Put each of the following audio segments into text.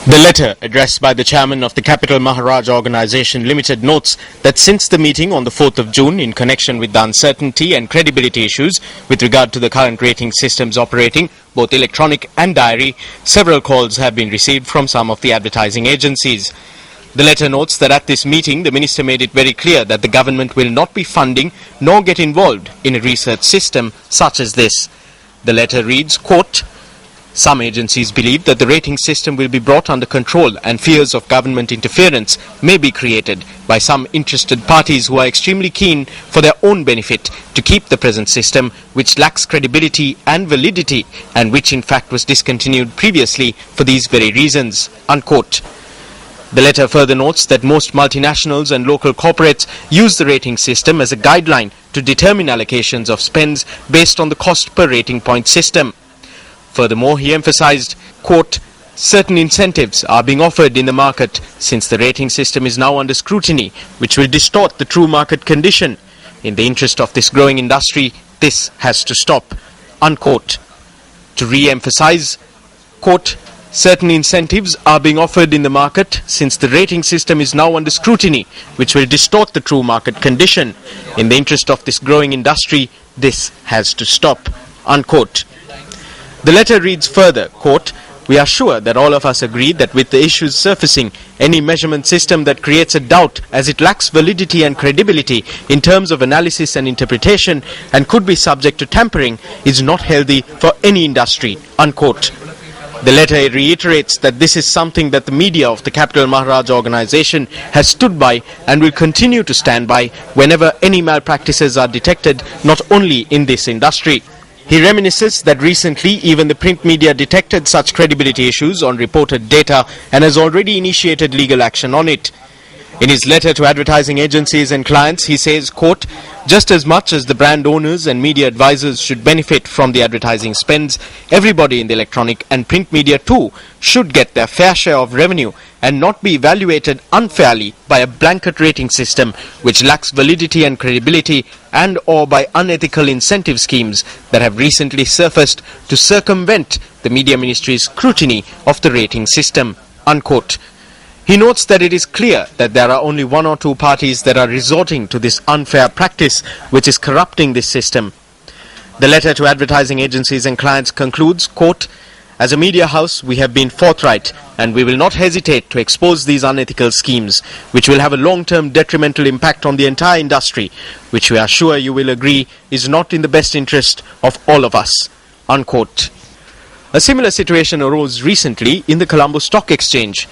The letter addressed by the chairman of the Capital Maharaj Organisation Limited notes that since the meeting on the 4th of June in connection with the uncertainty and credibility issues with regard to the current rating systems operating, both electronic and diary, several calls have been received from some of the advertising agencies. The letter notes that at this meeting the minister made it very clear that the government will not be funding nor get involved in a research system such as this. The letter reads, quote, "Some agencies believe that the rating system will be brought under control and fears of government interference may be created by some interested parties who are extremely keen for their own benefit to keep the present system, which lacks credibility and validity and which in fact was discontinued previously for these very reasons." Unquote. The letter further notes that most multinationals and local corporates use the rating system as a guideline to determine allocations of spends based on the cost per rating point system. Furthermore, he emphasized, quote, "Certain incentives are being offered in the market since the rating system is now under scrutiny, which will distort the true market condition. In the interest of this growing industry, this has to stop." Unquote. To re-emphasize, quote, "Certain incentives are being offered in the market since the rating system is now under scrutiny, which will distort the true market condition. In the interest of this growing industry, this has to stop." Unquote. The letter reads further, quote, "We are sure that all of us agree that with the issues surfacing, any measurement system that creates a doubt as it lacks validity and credibility in terms of analysis and interpretation and could be subject to tampering is not healthy for any industry." Unquote. The letter reiterates that this is something that the media of the Capital Maharaj Organisation has stood by and will continue to stand by whenever any malpractices are detected, not only in this industry. He reminisces that recently even the print media detected such credibility issues on reported data and has already initiated legal action on it. In his letter to advertising agencies and clients, he says, quote, "Just as much as the brand owners and media advisors should benefit from the advertising spends, everybody in the electronic and print media too should get their fair share of revenue and not be evaluated unfairly by a blanket rating system which lacks validity and credibility and or by unethical incentive schemes that have recently surfaced to circumvent the Media Ministry's scrutiny of the rating system." Unquote. He notes that it is clear that there are only one or two parties that are resorting to this unfair practice which is corrupting this system. The letter to advertising agencies and clients concludes, quote, "As a media house, we have been forthright and we will not hesitate to expose these unethical schemes, which will have a long-term detrimental impact on the entire industry, which we are sure you will agree is not in the best interest of all of us." Unquote. A similar situation arose recently in the Colombo Stock Exchange.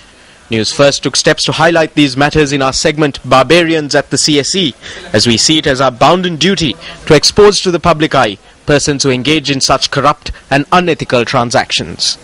Newsfirst took steps to highlight these matters in our segment Barbarians at the CSE, as we see it as our bounden duty to expose to the public eye persons who engage in such corrupt and unethical transactions.